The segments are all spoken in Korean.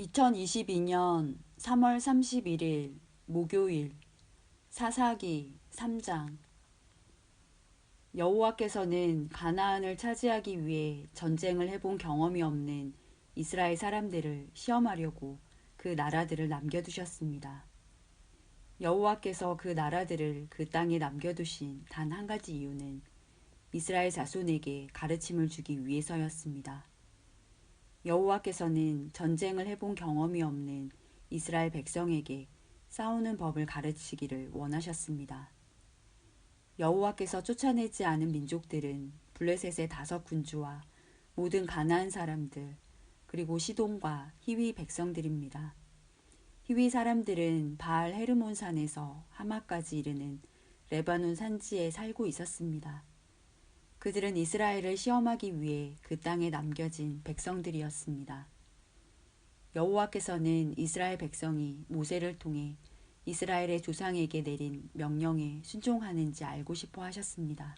2022년 3월 31일 목요일 사사기 3장. 여호와께서는 가나안을 차지하기 위해 전쟁을 해본 경험이 없는 이스라엘 사람들을 시험하려고 그 나라들을 남겨두셨습니다. 여호와께서 그 나라들을 그 땅에 남겨두신 단 한 가지 이유는 이스라엘 자손에게 가르침을 주기 위해서였습니다. 여호와께서는 전쟁을 해본 경험이 없는 이스라엘 백성에게 싸우는 법을 가르치기를 원하셨습니다. 여호와께서 쫓아내지 않은 민족들은 블레셋의 5군주와 모든 가나안 사람들, 그리고 시돈과 히위 백성들입니다. 히위 사람들은 바알 헤르몬 산에서 하마까지 이르는 레바논 산지에 살고 있었습니다. 그들은 이스라엘을 시험하기 위해 그 땅에 남겨진 백성들이었습니다. 여호와께서는 이스라엘 백성이 모세를 통해 이스라엘의 조상에게 내린 명령에 순종하는지 알고 싶어 하셨습니다.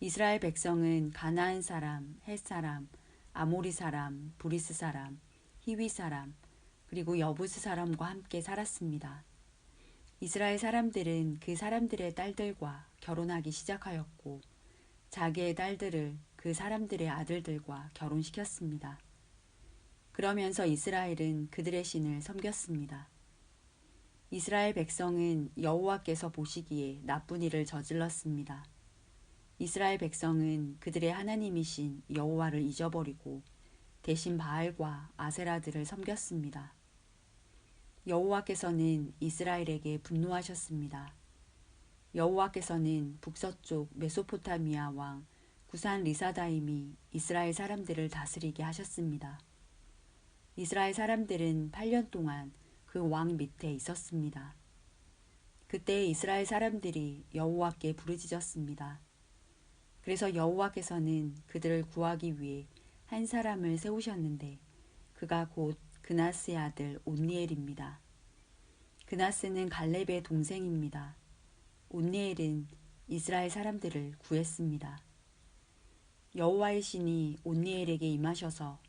이스라엘 백성은 가나안 사람, 헷 사람, 아모리 사람, 브리스 사람, 히위 사람, 그리고 여부스 사람과 함께 살았습니다. 이스라엘 사람들은 그 사람들의 딸들과 결혼하기 시작하였고 자기의 딸들을 그 사람들의 아들들과 결혼시켰습니다. 그러면서 이스라엘은 그들의 신을 섬겼습니다. 이스라엘 백성은 여호와께서 보시기에 나쁜 일을 저질렀습니다. 이스라엘 백성은 그들의 하나님이신 여호와를 잊어버리고 대신 바알과 아세라들을 섬겼습니다. 여호와께서는 이스라엘에게 분노하셨습니다. 여호와께서는 북서쪽 메소포타미아 왕 구산 리사다임이 이스라엘 사람들을 다스리게 하셨습니다. 이스라엘 사람들은 8년 동안 그 왕 밑에 있었습니다. 그때 이스라엘 사람들이 여호와께 부르짖었습니다. 그래서 여호와께서는 그들을 구하기 위해 한 사람을 세우셨는데 그가 곧 그나스의 아들 온니엘입니다. 그나스는 갈렙의 동생입니다. 온니엘은 이스라엘 사람들을 구했습니다. 여호와의 신이 온니엘에게 임하셔서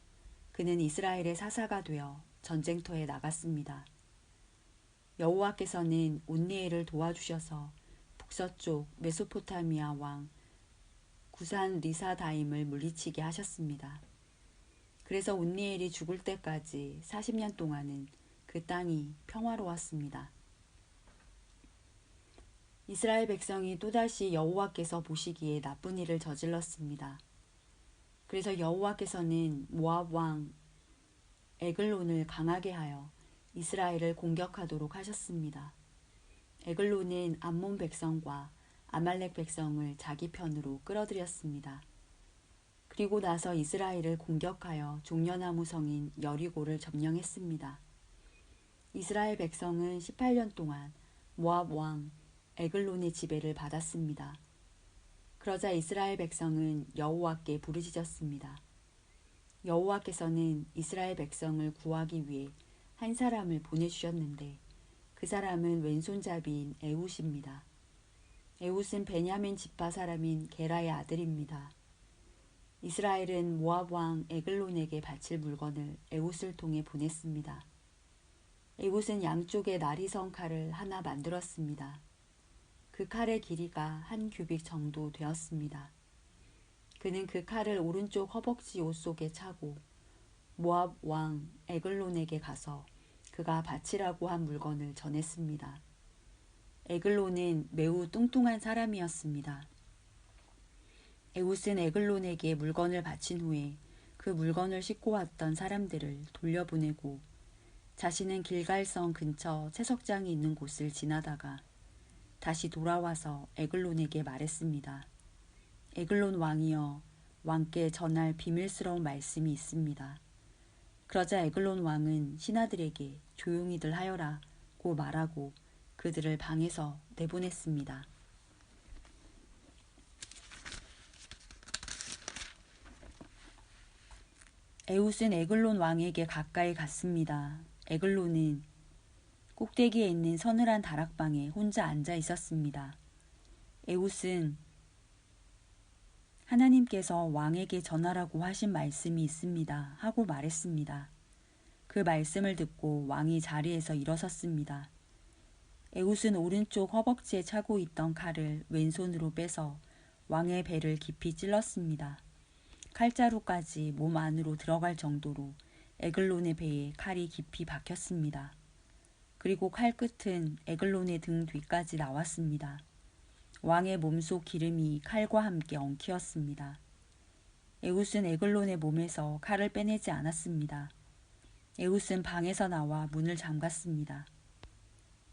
그는 이스라엘의 사사가 되어 전쟁터에 나갔습니다. 여호와께서는 온니엘을 도와주셔서 북서쪽 메소포타미아 왕 구산 리사다임을 물리치게 하셨습니다. 그래서 온니엘이 죽을 때까지 40년 동안은 그 땅이 평화로웠습니다. 이스라엘 백성이 또다시 여호와께서 보시기에 나쁜 일을 저질렀습니다. 그래서 여호와께서는 모압 왕 에글론을 강하게 하여 이스라엘을 공격하도록 하셨습니다. 에글론은 암몬 백성과 아말렉 백성을 자기 편으로 끌어들였습니다. 그리고 나서 이스라엘을 공격하여 종려나무 성인 여리고를 점령했습니다. 이스라엘 백성은 18년 동안 모압 왕 에글론의 지배를 받았습니다. 그러자 이스라엘 백성은 여호와께 부르짖었습니다. 여호와께서는 이스라엘 백성을 구하기 위해 한 사람을 보내주셨는데 그 사람은 왼손잡이인 에훗입니다. 에훗은 베냐민 지파 사람인 게라의 아들입니다. 이스라엘은 모압 왕 에글론에게 바칠 물건을 에훗을 통해 보냈습니다. 에훗은 양쪽에 나리성 칼을 하나 만들었습니다. 그 칼의 길이가 1규빗 정도 되었습니다. 그는 그 칼을 오른쪽 허벅지 옷 속에 차고 모압 왕 에글론에게 가서 그가 바치라고 한 물건을 전했습니다. 에글론은 매우 뚱뚱한 사람이었습니다. 에훗은 에글론에게 물건을 바친 후에 그 물건을 싣고 왔던 사람들을 돌려보내고 자신은 길갈성 근처 채석장이 있는 곳을 지나다가 다시 돌아와서 에글론에게 말했습니다. 에글론 왕이여, 왕께 전할 비밀스러운 말씀이 있습니다. 그러자 에글론 왕은 신하들에게 조용히들 하여라고 말하고 그들을 방에서 내보냈습니다. 에훗은 에글론 왕에게 가까이 갔습니다. 에글론은 꼭대기에 있는 서늘한 다락방에 혼자 앉아 있었습니다. 에훗은 하나님께서 왕에게 전하라고 하신 말씀이 있습니다 하고 말했습니다. 그 말씀을 듣고 왕이 자리에서 일어섰습니다. 에훗은 오른쪽 허벅지에 차고 있던 칼을 왼손으로 빼서 왕의 배를 깊이 찔렀습니다. 칼자루까지 몸 안으로 들어갈 정도로 에글론의 배에 칼이 깊이 박혔습니다. 그리고 칼끝은 에글론의 등 뒤까지 나왔습니다. 왕의 몸속 기름이 칼과 함께 엉키었습니다. 에훗은 에글론의 몸에서 칼을 빼내지 않았습니다. 에훗은 방에서 나와 문을 잠갔습니다.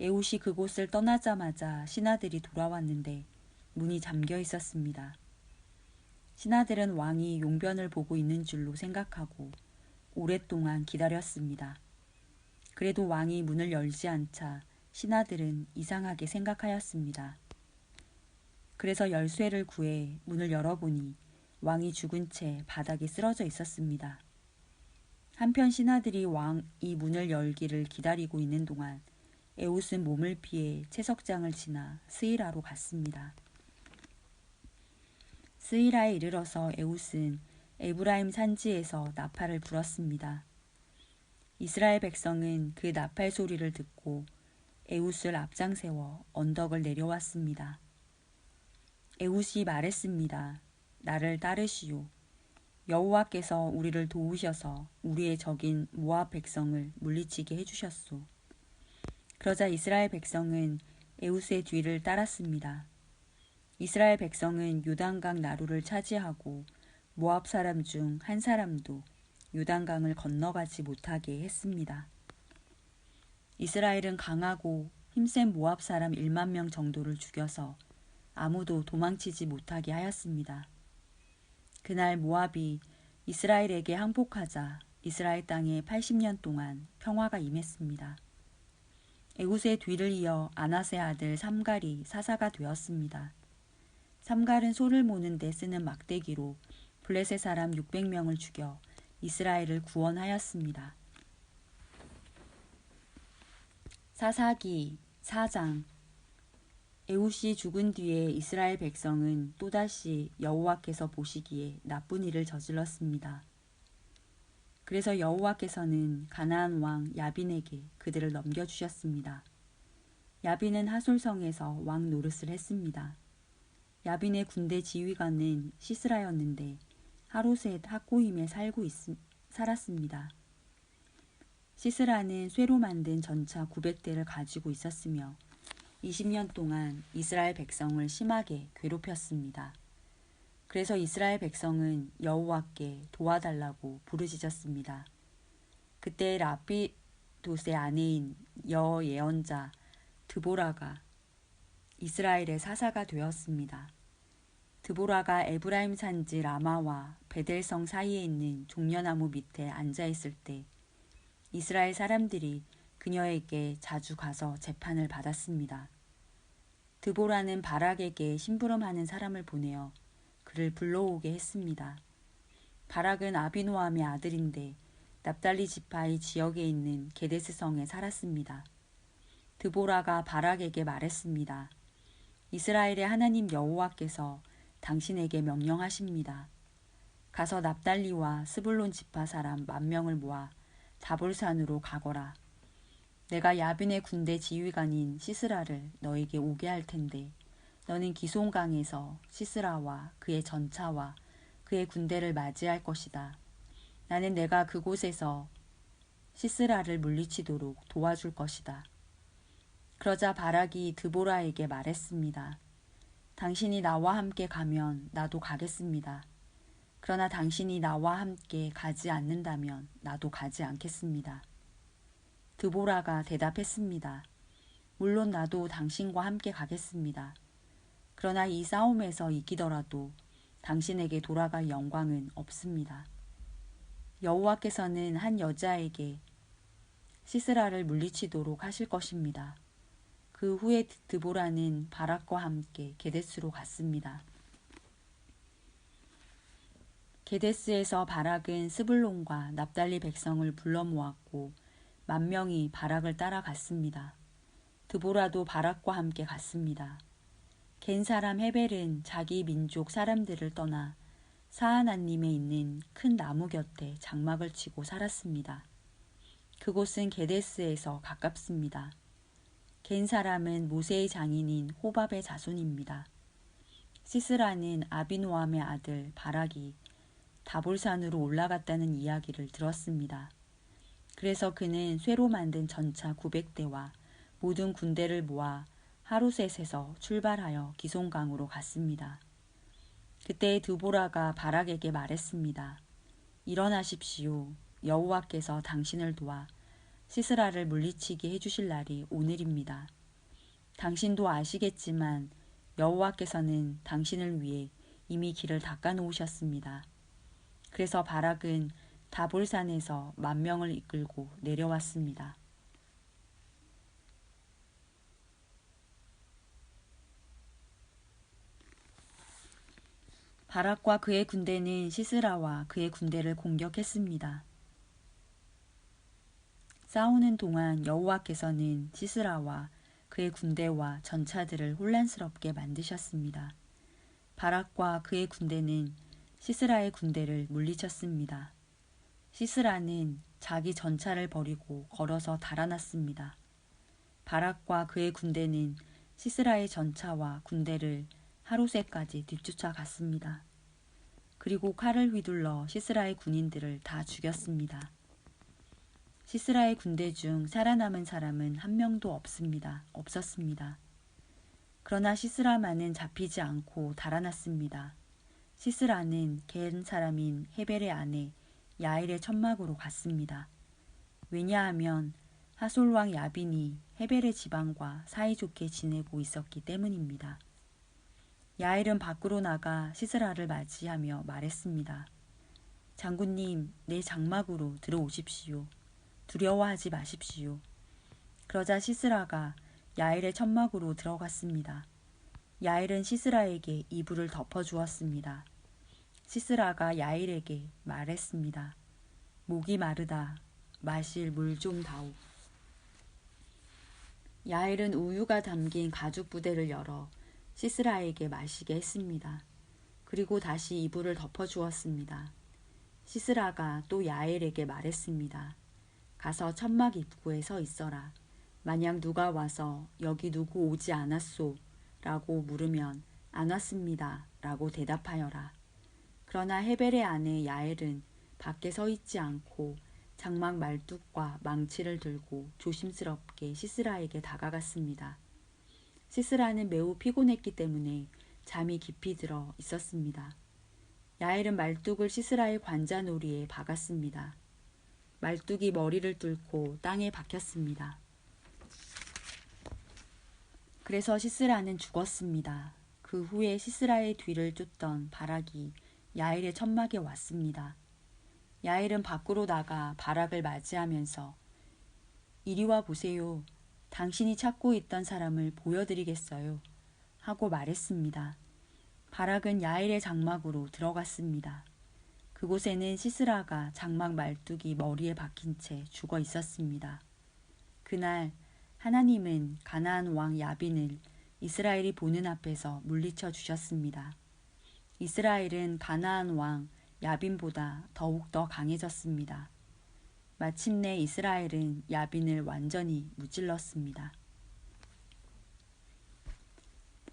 에훗이 그곳을 떠나자마자 신하들이 돌아왔는데 문이 잠겨 있었습니다. 신하들은 왕이 용변을 보고 있는 줄로 생각하고 오랫동안 기다렸습니다. 그래도 왕이 문을 열지 않자 신하들은 이상하게 생각하였습니다. 그래서 열쇠를 구해 문을 열어보니 왕이 죽은 채 바닥에 쓰러져 있었습니다. 한편 신하들이 왕이 문을 열기를 기다리고 있는 동안 에훗은 몸을 피해 채석장을 지나 스이라로 갔습니다. 스이라에 이르러서 에훗은 에브라임 산지에서 나팔을 불었습니다. 이스라엘 백성은 그 나팔 소리를 듣고 에훗을 앞장세워 언덕을 내려왔습니다. 에훗이 말했습니다. 나를 따르시오. 여호와께서 우리를 도우셔서 우리의 적인 모압 백성을 물리치게 해주셨소. 그러자 이스라엘 백성은 에훗의 뒤를 따랐습니다. 이스라엘 백성은 요단강 나루를 차지하고 모압 사람 중 한 사람도 요단강을 건너가지 못하게 했습니다. 이스라엘은 강하고 힘센 모압 사람 1만 명 정도를 죽여서 아무도 도망치지 못하게 하였습니다. 그날 모압이 이스라엘에게 항복하자 이스라엘 땅에 80년 동안 평화가 임했습니다. 에훗의 뒤를 이어 아낫의 아들 삼갈이 사사가 되었습니다. 삼갈은 소를 모는 데 쓰는 막대기로 블레셋 사람 600명을 죽여 이스라엘을 구원하였습니다. 사사기 4장. 에훗이 죽은 뒤에 이스라엘 백성은 또다시 여호와께서 보시기에 나쁜 일을 저질렀습니다. 그래서 여호와께서는 가나안 왕 야빈에게 그들을 넘겨주셨습니다. 야빈은 하솔성에서 왕 노릇을 했습니다. 야빈의 군대 지휘관은 시스라였는데 하로셋 학고임에 살았습니다. 시스라는 쇠로 만든 전차 900대를 가지고 있었으며 20년 동안 이스라엘 백성을 심하게 괴롭혔습니다. 그래서 이스라엘 백성은 여호와께 도와달라고 부르짖었습니다. 그때 라피돗의 아내인 여예언자 드보라가 이스라엘의 사사가 되었습니다. 드보라가 에브라임 산지 라마와 베델성 사이에 있는 종려나무 밑에 앉아 있을 때 이스라엘 사람들이 그녀에게 자주 가서 재판을 받았습니다. 드보라는 바락에게 심부름하는 사람을 보내어 그를 불러오게 했습니다. 바락은 아비노함의 아들인데 납달리 지파의 지역에 있는 게데스성에 살았습니다. 드보라가 바락에게 말했습니다. 이스라엘의 하나님 여호와께서 당신에게 명령하십니다. 가서 납달리와 스불론 지파 사람 10,000명을 모아 다볼산으로 가거라. 내가 야빈의 군대 지휘관인 시스라를 너에게 오게 할 텐데 너는 기송강에서 시스라와 그의 전차와 그의 군대를 맞이할 것이다. 나는 내가 그곳에서 시스라를 물리치도록 도와줄 것이다. 그러자 바락이 드보라에게 말했습니다. 당신이 나와 함께 가면 나도 가겠습니다. 그러나 당신이 나와 함께 가지 않는다면 나도 가지 않겠습니다. 드보라가 대답했습니다. 물론 나도 당신과 함께 가겠습니다. 그러나 이 싸움에서 이기더라도 당신에게 돌아갈 영광은 없습니다. 여호와께서는 한 여자에게 시스라를 물리치도록 하실 것입니다. 그 후에 드보라는 바락과 함께 게데스로 갔습니다. 게데스에서 바락은 스불론과 납달리 백성을 불러 모았고 10,000명이 바락을 따라갔습니다. 드보라도 바락과 함께 갔습니다. 겐 사람 헤벨은 자기 민족 사람들을 떠나 사하나님에 있는 큰 나무 곁에 장막을 치고 살았습니다. 그곳은 게데스에서 가깝습니다. 겐 사람은 모세의 장인인 호밥의 자손입니다. 시스라는 아비노함의 아들 바락이 다볼산으로 올라갔다는 이야기를 들었습니다. 그래서 그는 쇠로 만든 전차 900대와 모든 군대를 모아 하루셋에서 출발하여 기송강으로 갔습니다. 그때 드보라가 바락에게 말했습니다. 일어나십시오. 여호와께서 당신을 도와 시스라를 물리치게 해주실 날이 오늘입니다. 당신도 아시겠지만 여호와께서는 당신을 위해 이미 길을 닦아 놓으셨습니다. 그래서 바락은 다볼산에서 10,000명을 이끌고 내려왔습니다. 바락과 그의 군대는 시스라와 그의 군대를 공격했습니다. 싸우는 동안 여호와께서는 시스라와 그의 군대와 전차들을 혼란스럽게 만드셨습니다. 바락과 그의 군대는 시스라의 군대를 물리쳤습니다. 시스라는 자기 전차를 버리고 걸어서 달아났습니다. 바락과 그의 군대는 시스라의 전차와 군대를 하루새까지 뒤쫓아갔습니다. 그리고 칼을 휘둘러 시스라의 군인들을 다 죽였습니다. 시스라의 군대 중 살아남은 사람은 한 명도 없었습니다. 그러나 시스라만은 잡히지 않고 달아났습니다. 시스라는 겐 사람인 헤벨의 아내 야엘의 천막으로 갔습니다. 왜냐하면 하솔왕 야빈이 헤벨의 지방과 사이좋게 지내고 있었기 때문입니다. 야엘은 밖으로 나가 시스라를 맞이하며 말했습니다. 장군님, 내 장막으로 들어오십시오. 두려워하지 마십시오. 그러자 시스라가 야엘의 천막으로 들어갔습니다. 야엘은 시스라에게 이불을 덮어주었습니다. 시스라가 야엘에게 말했습니다. 목이 마르다. 마실 물 좀 다오. 야엘은 우유가 담긴 가죽 부대를 열어 시스라에게 마시게 했습니다. 그리고 다시 이불을 덮어주었습니다. 시스라가 또 야엘에게 말했습니다. 가서 천막 입구에 서 있어라. 만약 누가 와서 여기 누구 오지 않았소? 라고 물으면 안 왔습니다. 라고 대답하여라. 그러나 헤벨의 아내 야엘은 밖에 서 있지 않고 장막 말뚝과 망치를 들고 조심스럽게 시스라에게 다가갔습니다. 시스라는 매우 피곤했기 때문에 잠이 깊이 들어 있었습니다. 야엘은 말뚝을 시스라의 관자놀이에 박았습니다. 말뚝이 머리를 뚫고 땅에 박혔습니다. 그래서 시스라는 죽었습니다. 그 후에 시스라의 뒤를 쫓던 바락이 야엘의 천막에 왔습니다. 야엘은 밖으로 나가 바락을 맞이하면서 이리 와 보세요. 당신이 찾고 있던 사람을 보여드리겠어요. 하고 말했습니다. 바락은 야엘의 장막으로 들어갔습니다. 그곳에는 시스라가 장막 말뚝이 머리에 박힌 채 죽어 있었습니다. 그날 하나님은 가나안 왕 야빈을 이스라엘이 보는 앞에서 물리쳐 주셨습니다. 이스라엘은 가나안 왕 야빈보다 더욱더 강해졌습니다. 마침내 이스라엘은 야빈을 완전히 무찔렀습니다.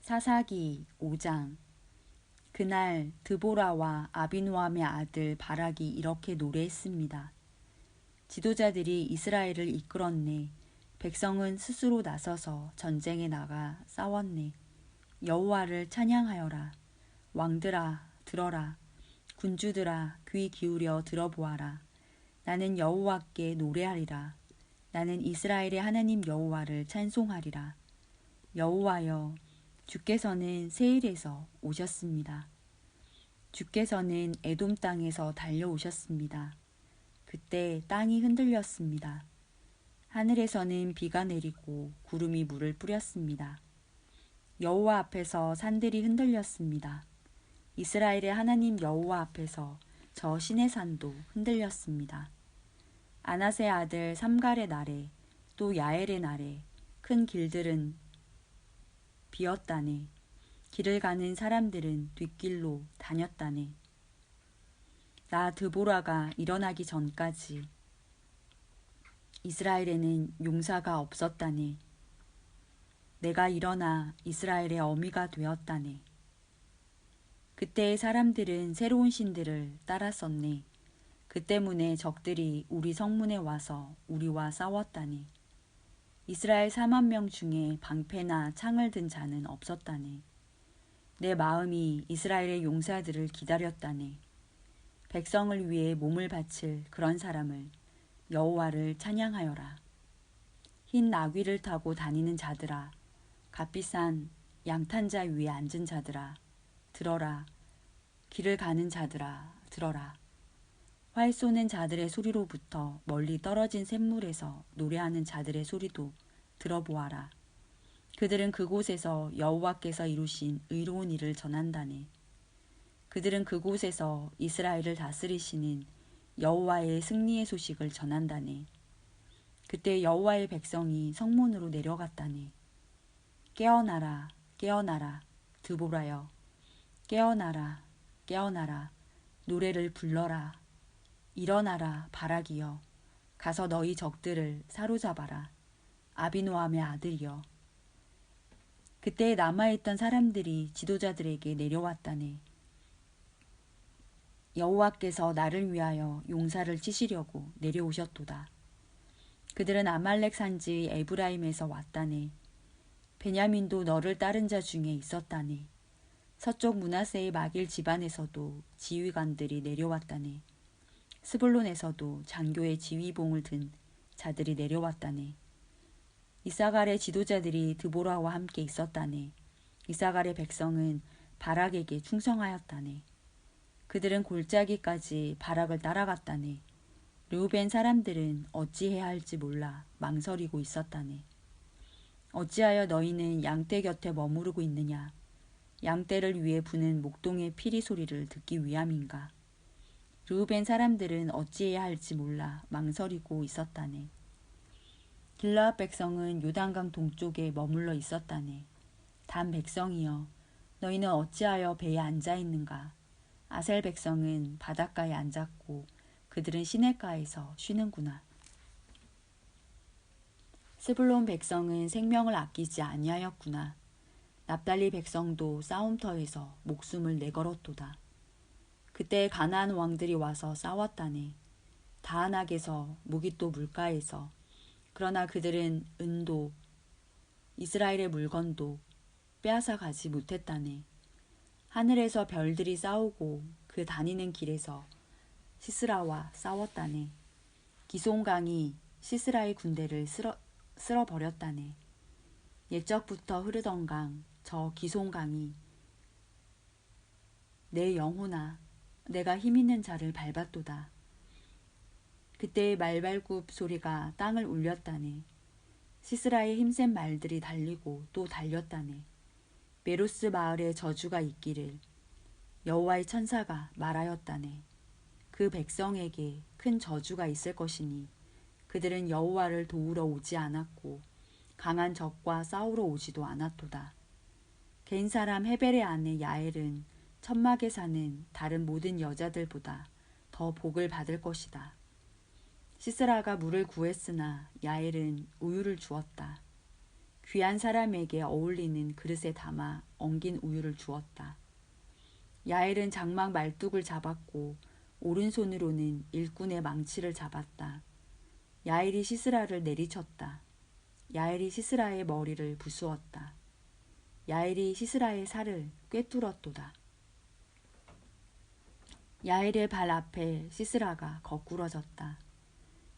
사사기 5장. 그날 드보라와 아비노함의 아들 바락이 이렇게 노래했습니다. 지도자들이 이스라엘을 이끌었네. 백성은 스스로 나서서 전쟁에 나가 싸웠네. 여호와를 찬양하여라. 왕들아 들어라. 군주들아 귀 기울여 들어보아라. 나는 여호와께 노래하리라. 나는 이스라엘의 하나님 여호와를 찬송하리라. 여호와여, 주께서는 세일에서 오셨습니다. 주께서는 에돔 땅에서 달려오셨습니다. 그때 땅이 흔들렸습니다. 하늘에서는 비가 내리고 구름이 물을 뿌렸습니다. 여호와 앞에서 산들이 흔들렸습니다. 이스라엘의 하나님 여호와 앞에서 저 시내산도 흔들렸습니다. 아낫의 아들 삼갈의 날에 또 야엘의 날에 큰 길들은 비었다네. 길을 가는 사람들은 뒷길로 다녔다네. 나 드보라가 일어나기 전까지 이스라엘에는 용사가 없었다네. 내가 일어나 이스라엘의 어미가 되었다네. 그때의 사람들은 새로운 신들을 따랐었네. 그 때문에 적들이 우리 성문에 와서 우리와 싸웠다네. 이스라엘 4만 명 중에 방패나 창을 든 자는 없었다네. 내 마음이 이스라엘의 용사들을 기다렸다네. 백성을 위해 몸을 바칠 그런 사람을 여호와를 찬양하여라. 흰 나귀를 타고 다니는 자들아, 값비싼 양탄자 위에 앉은 자들아, 들어라. 길을 가는 자들아, 들어라. 활 쏘는 자들의 소리로부터 멀리 떨어진 샘물에서 노래하는 자들의 소리도 들어보아라. 그들은 그곳에서 여호와께서 이루신 의로운 일을 전한다네. 그들은 그곳에서 이스라엘을 다스리시는 여호와의 승리의 소식을 전한다네. 그때 여호와의 백성이 성문으로 내려갔다네. 깨어나라, 깨어나라, 드보라여. 깨어나라, 깨어나라, 노래를 불러라. 일어나라, 바락이여. 가서 너희 적들을 사로잡아라. 아비노함의 아들이여. 그때 남아있던 사람들이 지도자들에게 내려왔다네. 여호와께서 나를 위하여 용사를 치시려고 내려오셨도다. 그들은 아말렉 산지 에브라임에서 왔다네. 베냐민도 너를 따른 자 중에 있었다네. 서쪽 므낫세의 마길 집안에서도 지휘관들이 내려왔다네. 스불론에서도 장교의 지휘봉을 든 자들이 내려왔다네. 이사갈의 지도자들이 드보라와 함께 있었다네. 이사갈의 백성은 바락에게 충성하였다네. 그들은 골짜기까지 바락을 따라갔다네. 르우벤 사람들은 어찌해야 할지 몰라 망설이고 있었다네. 어찌하여 너희는 양떼 곁에 머무르고 있느냐. 양떼를 위해 부는 목동의 피리 소리를 듣기 위함인가. 르우벤 사람들은 어찌해야 할지 몰라 망설이고 있었다네. 길르앗 백성은 요단강 동쪽에 머물러 있었다네. 단 백성이여, 너희는 어찌하여 배에 앉아 있는가. 아셀 백성은 바닷가에 앉았고 그들은 시냇가에서 쉬는구나. 스불론 백성은 생명을 아끼지 아니하였구나. 납달리 백성도 싸움터에서 목숨을 내걸었도다. 그때 가나안 왕들이 와서 싸웠다네. 다한악에서 무깃도 물가에서. 그러나 그들은 은도 이스라엘의 물건도 빼앗아 가지 못했다네. 하늘에서 별들이 싸우고 그 다니는 길에서 시스라와 싸웠다네. 기송강이 시스라의 군대를 쓸어버렸다네. 옛적부터 흐르던 강, 저 기송강이 내 영혼아, 내가 힘있는 자를 밟았도다. 그때의 말발굽 소리가 땅을 울렸다네. 시스라의 힘센 말들이 달리고 또 달렸다네. 메로스 마을에 저주가 있기를 여호와의 천사가 말하였다네. 그 백성에게 큰 저주가 있을 것이니 그들은 여호와를 도우러 오지 않았고 강한 적과 싸우러 오지도 않았도다. 개인 사람 헤벨의 아내 야엘은 천막에 사는 다른 모든 여자들보다 더 복을 받을 것이다. 시스라가 물을 구했으나 야엘은 우유를 주었다. 귀한 사람에게 어울리는 그릇에 담아 엉긴 우유를 주었다. 야엘은 장막 말뚝을 잡았고 오른손으로는 일꾼의 망치를 잡았다. 야엘이 시스라를 내리쳤다. 야엘이 시스라의 머리를 부수었다. 야엘이 시스라의 살을 꿰뚫었도다. 야엘의 발 앞에 시스라가 거꾸러졌다.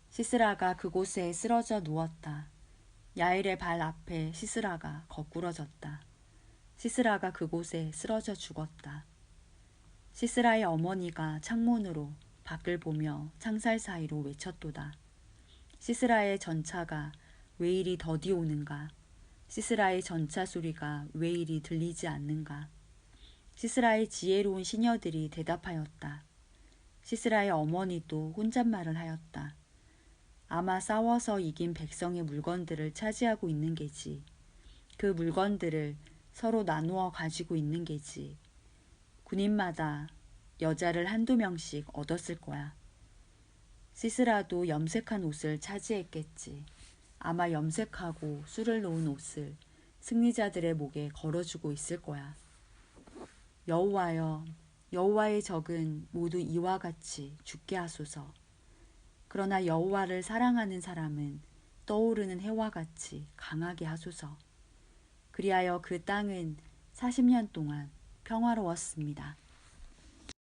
시스라가 그곳에 쓰러져 누웠다. 야엘의 발 앞에 시스라가 거꾸러졌다. 시스라가 그곳에 쓰러져 죽었다. 시스라의 어머니가 창문으로 밖을 보며 창살 사이로 외쳤도다. 시스라의 전차가 왜 이리 더디 오는가. 시스라의 전차 소리가 왜 이리 들리지 않는가. 시스라의 지혜로운 시녀들이 대답하였다. 시스라의 어머니도 혼잣말을 하였다. 아마 싸워서 이긴 백성의 물건들을 차지하고 있는 게지. 그 물건들을 서로 나누어 가지고 있는 게지. 군인마다 여자를 한두 명씩 얻었을 거야. 시스라도 염색한 옷을 차지했겠지. 아마 염색하고 술을 놓은 옷을 승리자들의 목에 걸어주고 있을 거야. 여호와여, 여호와의 적은 모두 이와 같이 죽게 하소서. 그러나 여호와를 사랑하는 사람은 떠오르는 해와 같이 강하게 하소서. 그리하여 그 땅은 40년 동안 평화로웠습니다.